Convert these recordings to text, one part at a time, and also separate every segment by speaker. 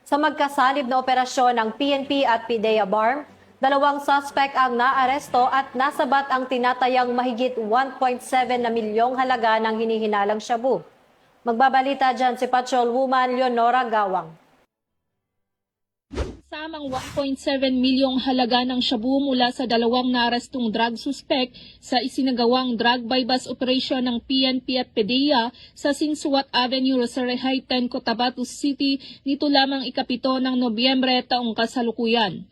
Speaker 1: Sa magkasalib na operasyon ng PNP at PDEA BARM, 2 suspect ang naaresto at nasabat ang tinatayang mahigit 1.7 na milyong halaga ng hinihinalang shabu. Magbabalita dyan si Patrolwoman Leonora Gawang.
Speaker 2: Samang 1.7 milyong halaga ng shabu mula sa 2 naarestong drug suspect sa isinagawang drug bypass operation ng PNP at PDEA sa Sinsuat Avenue, Rosario, Cotabato City nito lamang ikapito ng Nobyembre taong kasalukuyan.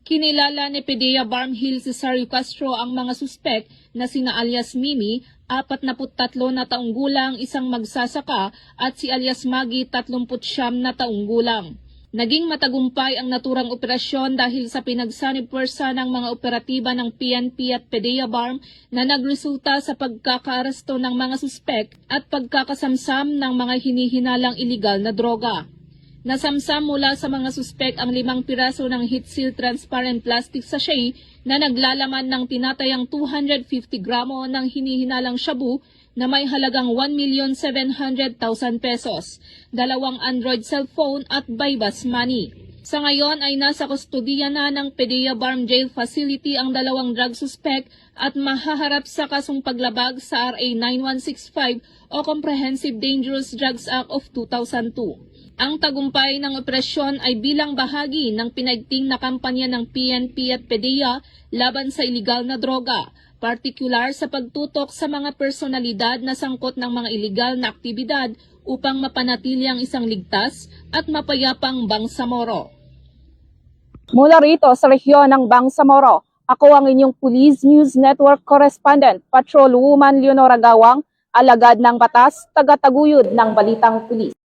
Speaker 2: Kinilala ni PDEA BARM Hill Cesario Castro ang mga suspect na sina alias Mimi, 43 na taong gulang, isang magsasaka, at si alias Maggie, 39 na taong gulang. Naging matagumpay ang naturang operasyon dahil sa pinagsanib puwersa ng mga operatiba ng PNP at PDEA BARM na nagresulta sa pagkakaaresto ng mga suspek at pagkakasamsam ng mga hinihinalang iligal na droga. Nasamsam mula sa mga suspek ang 5 piraso ng heat seal transparent plastic sachet na naglalaman ng tinatayang 250 gramo ng hinihinalang shabu na may halagang 1,700,000 pesos, 2 Android cellphone at bypass money. Sa ngayon ay nasa kustodiya na ng PDEA BARM Jail Facility ang 2 drug suspect at mahaharap sa kasong paglabag sa RA 9165 o Comprehensive Dangerous Drugs Act of 2002. Ang tagumpay ng operasyon ay bilang bahagi ng pinaigting na kampanya ng PNP at PDEA laban sa iligal na droga, partikular sa pagtutok sa mga personalidad na sangkot ng mga iligal na aktibidad upang mapanatili ang isang ligtas at mapayapang Bangsamoro.
Speaker 3: Mula rito sa rehiyon ng Bangsamoro, ako ang inyong Police News Network Correspondent, Patrolwoman Leonora Gawang, alagad ng batas, tagataguyod ng Balitang Pulis.